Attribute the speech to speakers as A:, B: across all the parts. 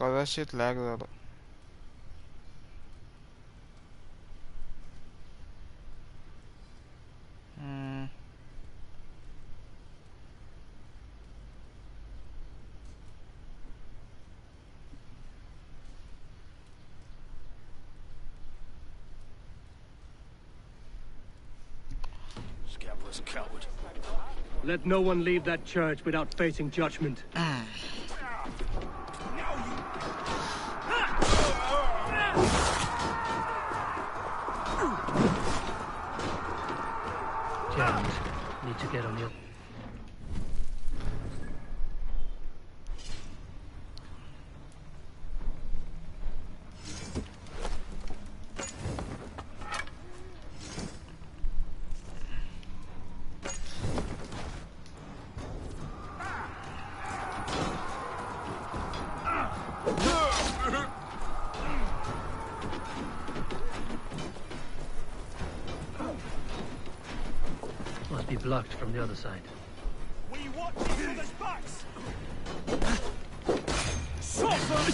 A: कदाचित लॅग झालं.
B: Scoundrel's coward.
C: Let no one leave that church without facing judgment. Jammed. Need to get on the... Must be blocked from the other side.
B: We watch each other's backs. Suffer!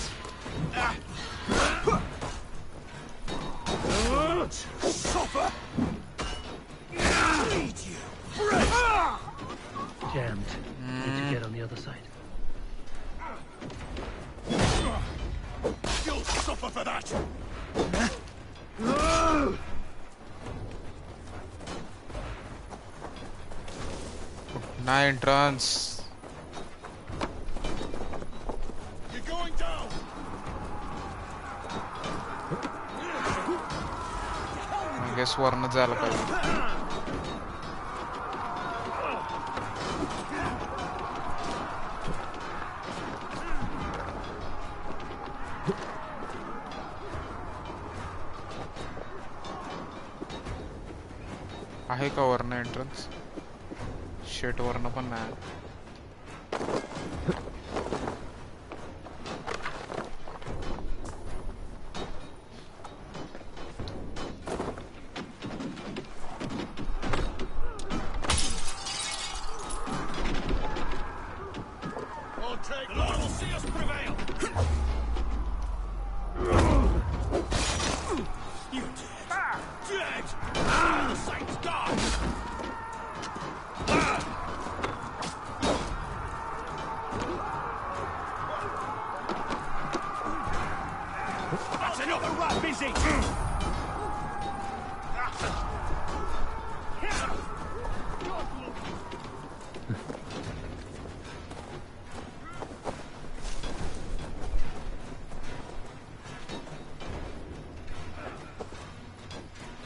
B: Suffer! Bleed you!
C: Jammed. Need to get on the other side.
B: You'll suffer for that!
A: ना entrance.
B: You're going down!
A: I guess वरनं जायला पाहिजे. आहे का वरनं entrance? शेट वरनं पण नाही.
B: I'll take the Lord will see us prevail! You dead! Dead! The saints die! That's another rat busy!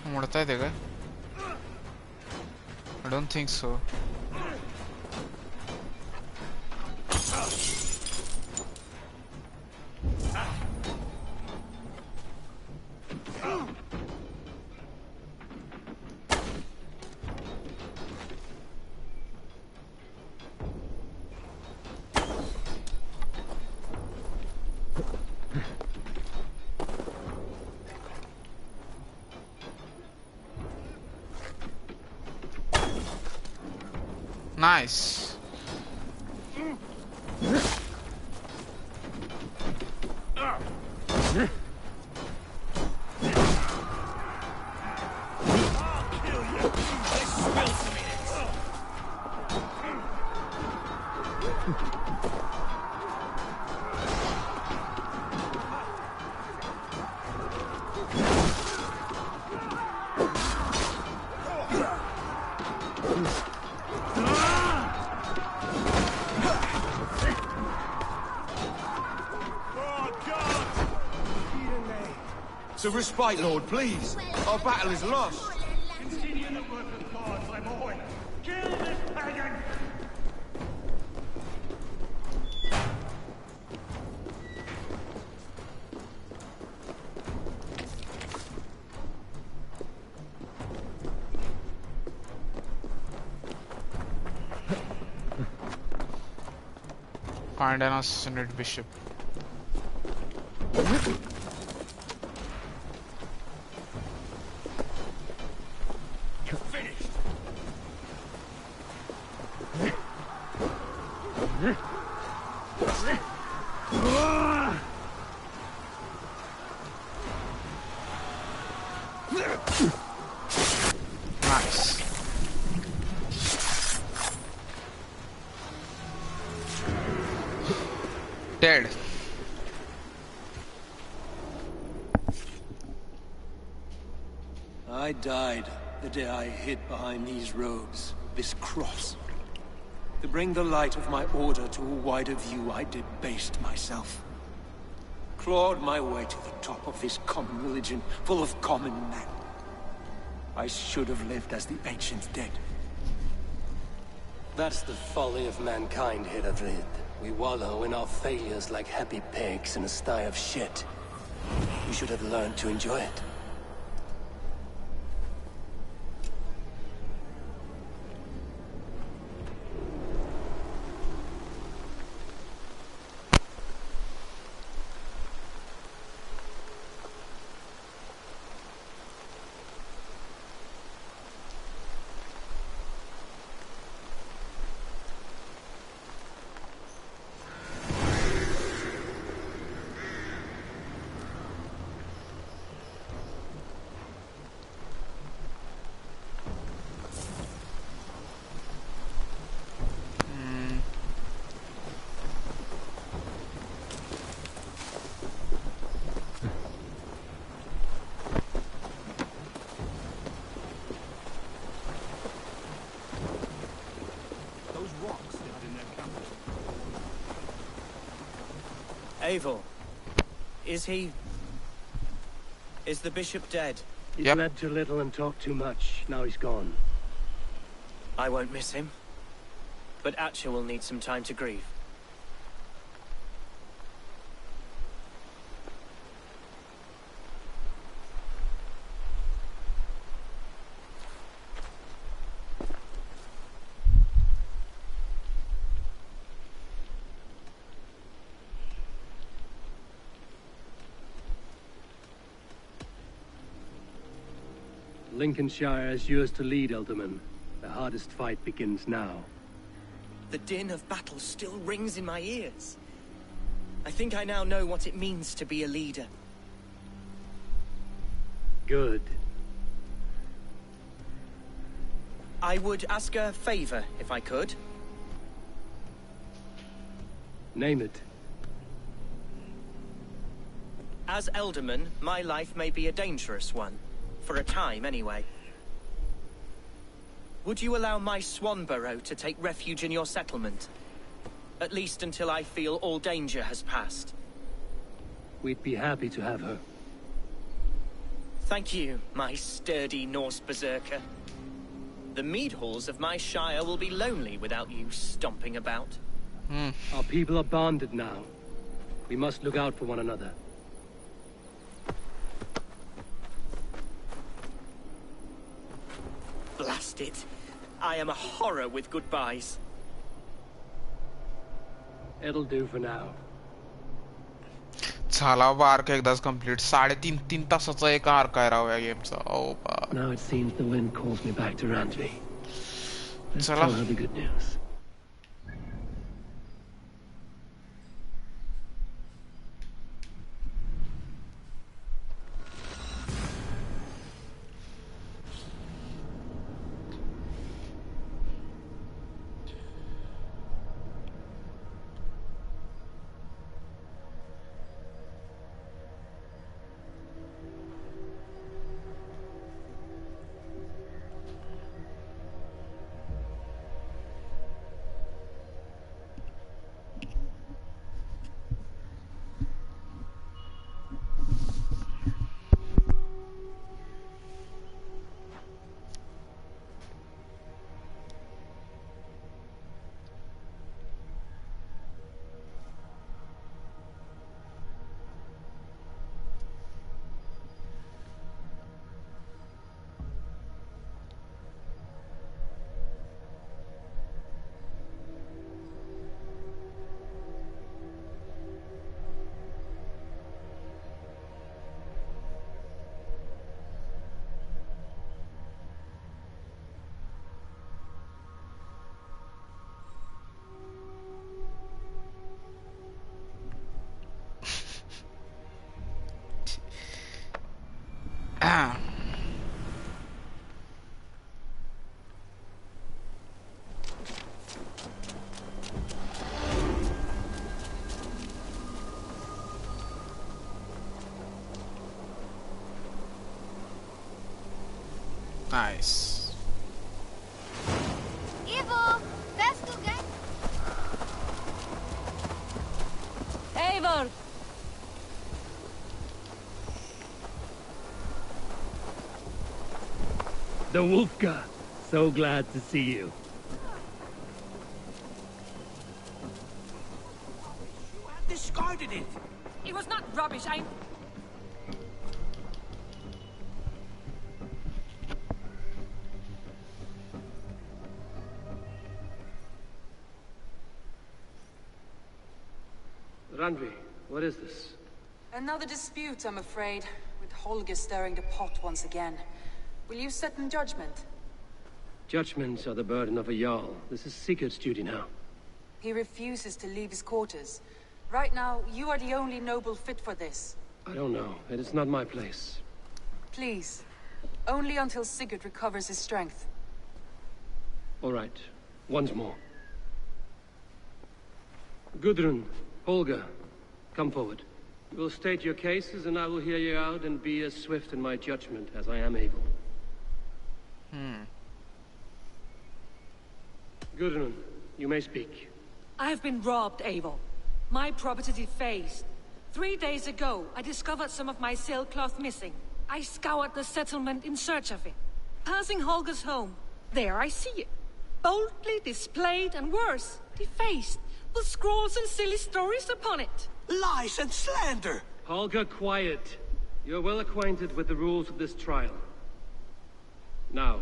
A: मुड़ता है देखा? I don't think so. Nice.
D: To respite, Lord, please. Our battle is lost.
B: Continue the work of God, my boy! Kill this pagan!
A: Find an assassinate bishop.
B: Finished!
A: dead.
E: I died the day I hid behind these robes, this cross. To bring the light of my order to a wider view, I debased myself. Clawed my way to the top of this common religion, full of common men. I should have lived as the ancient dead.
F: That's the folly of mankind, Hiravrid. We wallow in our failures like happy pigs in a sty of shit. We should have learned to enjoy it.
B: Those rocks they had in their camp.
G: Eivor, is the bishop dead?
C: He
A: Yep.
C: slept too little and talked too much. Now he's gone.
G: I won't miss him. But Atcha will need some time to grieve.
C: Lincolnshire is yours to lead, Elderman. The hardest fight begins now.
G: The din of battle still rings in my ears. I think I now know what it means to be a leader.
C: Good.
G: I would ask a favor, if I could.
C: Name it.
G: As Elderman, my life may be a dangerous one. For a time, anyway. Would you allow my Swanborough to take refuge in your settlement? At least until I feel all danger has passed.
C: We'd be happy to have her.
G: Thank you, my sturdy Norse berserker. The mead halls of my shire will be lonely without you stomping about.
C: Our people are bonded now. We must look out for one another.
G: Blast it. I am a horror with goodbyes.
C: It'll do for now.
A: झाला बाबा arc एकदाच complete 3.5 तासाचा एक arc आहे राव या गेमचा ओ बा
C: Now it seems the wind calls me back to Randvi. Let's
A: चला
C: tell her the good news.
A: Nice.
H: Eivor, wärst du gern?
I: Eivor!
C: The Wolfka. So glad to see you.
B: You have discarded it.
I: It was not rubbish,
C: Randvi, what is this?
J: Another dispute, I'm afraid, with Holger stirring the pot once again. Will you set in judgment?
C: Judgments are the burden of a Jarl. This is Sigurd's duty now.
J: He refuses to leave his quarters. Right now, you are the only noble fit for this.
C: I don't know. It is not my place.
J: Please. Only until Sigurd recovers his strength.
C: All right. Once more. Gudrun, Holger, come forward. You will state your cases, and I will hear you out and be as swift in my judgment as I am able. Gudrun, you may speak.
I: I have been robbed, Eivor. My property defaced. 3 days ago, I discovered some of my sailcloth missing. I scoured the settlement in search of it. Passing Holger's home, there I see it. Boldly displayed and worse, defaced, with scrolls and silly stories upon it.
B: Lies and slander!
C: Holger, quiet. You're well acquainted with the rules of this trial. Now,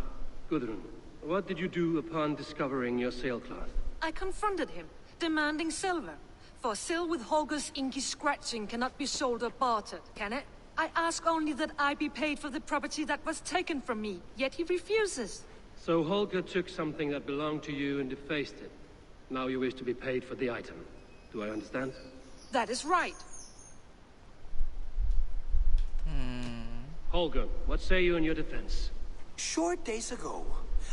C: Gudrun, what did you do upon discovering your sailcloth?
I: I confronted him, demanding silver. For sill with Holger's inky scratching cannot be sold or bartered, can it? I ask only that I be paid for the property that was taken from me, yet he refuses.
C: So Holger took something that belonged to you and defaced it. Now you wish to be paid for the item. Do I understand?
I: That is right.
C: Holger, what say you in your defense?
B: Short days ago,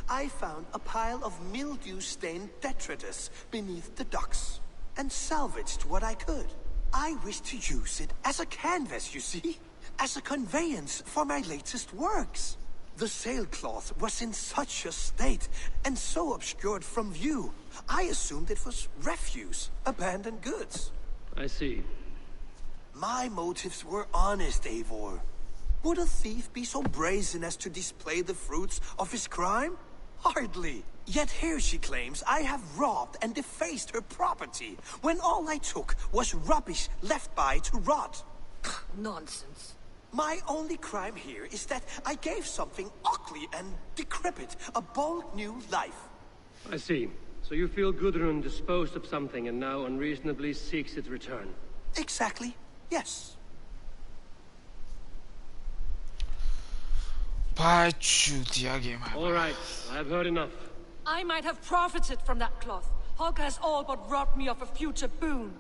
B: I found a pile of mildew-stained detritus beneath the docks, and salvaged what I could. I wish to use it as a canvas, you see? As a conveyance for my latest works. The sailcloth was in such a state, and so obscured from view, I assumed it was refuse, abandoned goods.
C: I see.
B: My motives were honest, Eivor. Would a thief be so brazen as to display the fruits of his crime? Hardly. Yet here she claims I have robbed and defaced her property, when all I took was rubbish left by to rot.
I: Nonsense.
B: My only crime here is that I gave something ugly and decrepit a bold new life.
C: I see. So you feel Gudrun disposed of something and now unreasonably seeks its return?
B: Exactly, yes.
C: All right, I have heard enough.
I: I might have profited from that cloth. Holger has all but robbed me of a future boon.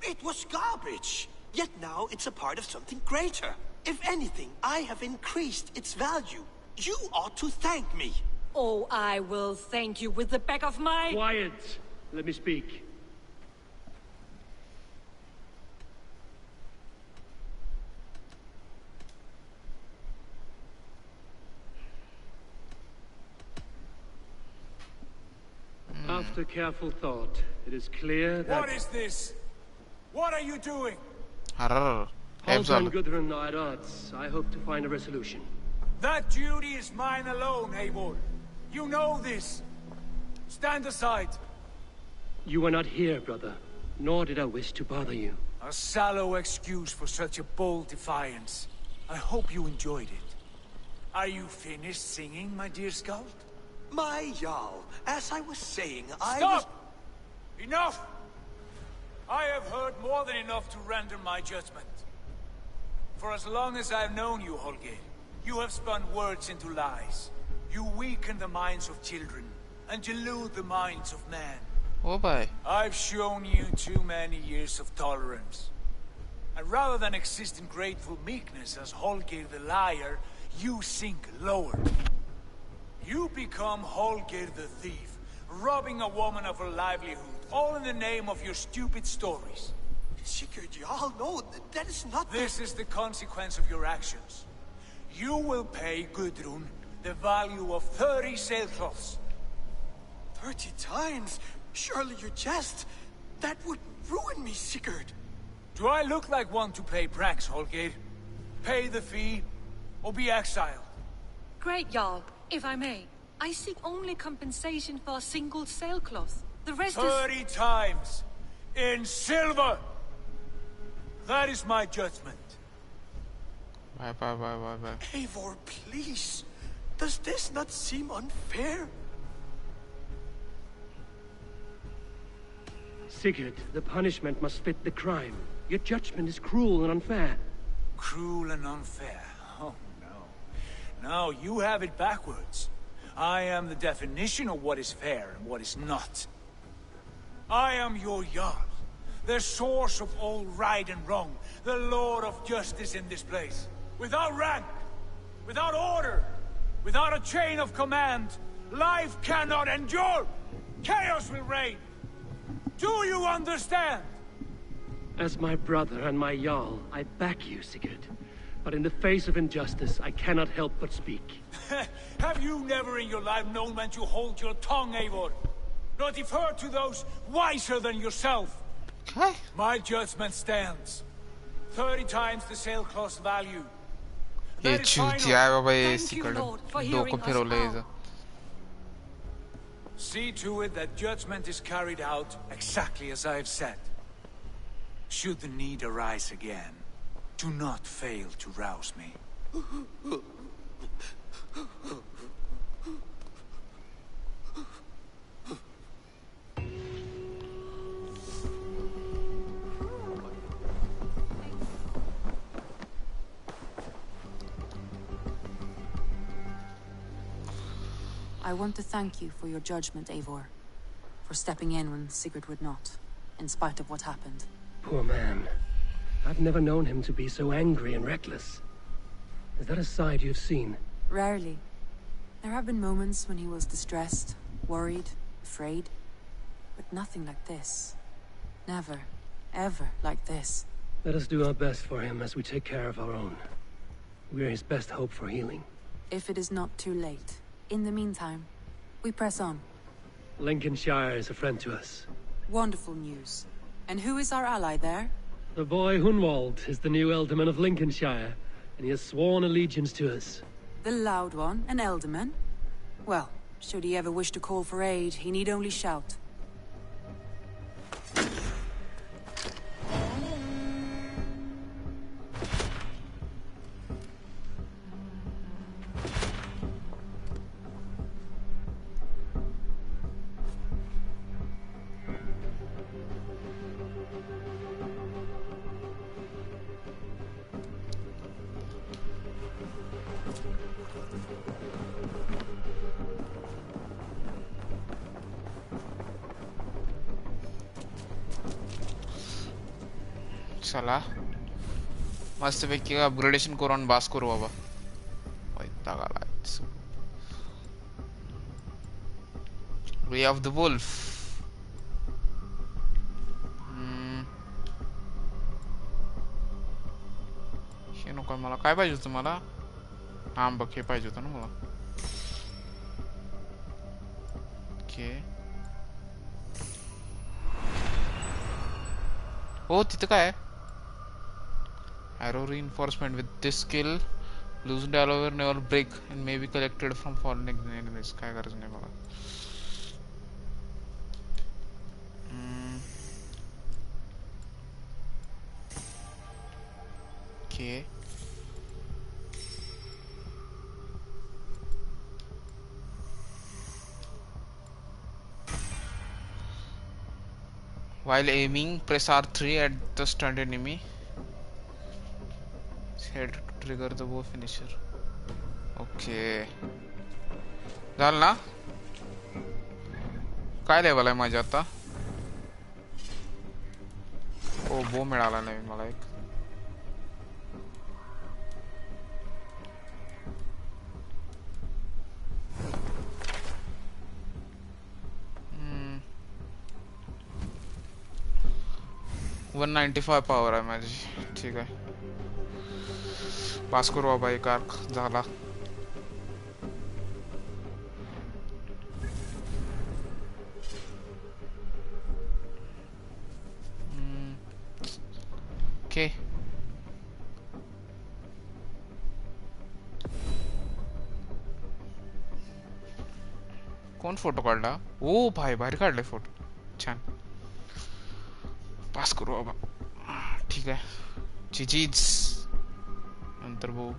B: It was garbage. Yet now it's a part of something greater. If anything, I have increased its value. You ought to thank me.
I: Oh, I will thank you with the back of my...
C: Quiet! Let me speak. After careful thought, it is clear that...
D: What is this? What are you doing?
A: Harr.
C: Holger and Gudrun are at odds. I hope to find a resolution.
D: That duty is mine alone, Eivor. You know this. Stand aside.
C: You were not here, brother. Nor did I wish to bother you.
D: A sallow excuse for such a bold defiance. I hope you enjoyed it. Are you finished singing, my dear Skald?
B: My Jarl, as I was saying,
D: Stop! Enough! I have heard more than enough to render my judgment. For as long as I've known you, Holger, you have spun words into lies. You weaken the minds of children, and delude the minds of men.
A: Oh boy.
D: I've shown you too many years of tolerance. And rather than exist in grateful meekness as Holger the liar, you sink lower. You become Holger the thief, robbing a woman of her livelihood, all in the name of your stupid stories.
B: Sigurd Jarl, no, that is not
D: This is the consequence of your actions. You will pay Gudrun the value of 30 sailcloths.
B: 30 times? Surely you jest. That would ruin me, Sigurd.
D: Do I look like one to play pranks, Holgate? Pay the fee, or be exiled?
I: Great, Jarl. If I may, I seek only compensation for a single sailcloth. The rest is...
D: 30 times! In silver! That is my judgment.
A: Bye.
B: Eivor, please. Does this not seem unfair?
C: Sigurd, the punishment must fit the crime. Your judgment is cruel and unfair.
D: Cruel and unfair? Oh, no. No, you have it backwards. I am the definition of what is fair and what is not. I am your Jarl, the source of all right and wrong, the Lord of justice in this place. Without rank, without order, without a chain of command, life cannot endure! Chaos will reign! Do you understand?
C: As my brother and my Jarl, I back you, Sigurd. But in the face of injustice, I cannot help but speak.
D: Have you never in your life known when to hold your tongue, Eivor? Nor defer to those wiser than yourself?
A: Okay.
D: My judgment stands. 30 times the sailcloth's value.
A: ये
D: That is
A: चूतिया है
D: final.
A: बाबा ये
I: Thank you,
A: सिकड़
I: Lord, for
A: दो
I: hearing
A: को फिर
I: us
A: ओलेगा
I: out.
D: See to it that judgment is carried out exactly as I have said. Should the need arise again, do not fail to rouse me.
J: I want to thank you for your judgment, Eivor. For stepping in when Sigurd would not, in spite of what happened.
C: Poor man. I've never known him to be so angry and reckless. Is that a side you've seen?
J: Rarely. There have been moments when he was distressed, worried, afraid. But nothing like this. Never, ever like this.
C: Let us do our best for him as we take care of our own. We're his best hope for healing.
J: If it is not too late. In the meantime, we press on.
C: Lincolnshire is a friend to us.
J: Wonderful news. And who is our ally there?
C: The boy Hunwald is the new Ealdorman of Lincolnshire, and he has sworn allegiance to us.
J: The loud one, an Ealdorman? Well, should he ever wish to call for aid, he need only shout.
A: चला मस्त पैकी upgradation करून बास करू बाबा वैताग आलाय way of the wolf हे नको मला काय पाहिजे होतं मला हा बघ हे पाहिजे होतं ना मला ओके ओ तिथं काय Arrow reinforcement with this skill loosened all over never break and may be collected from fallen enemies काय करायचं नाही मला okay while aiming press R3 at the stunned enemy head to trigger the bow finisher. Okay. झालं ना काय level आहे माझ्या आता ओ बो मिळाला नाही मला एक वन 95 पावर आहे माझी ठीक आहे पास करू बाबा एक आर्क झाला ओके कोण फोटो काढला ओ भाई भारी काढलाय फोटो छान पास करू बाबा ठीक आहे जीजीच नंतर भाऊ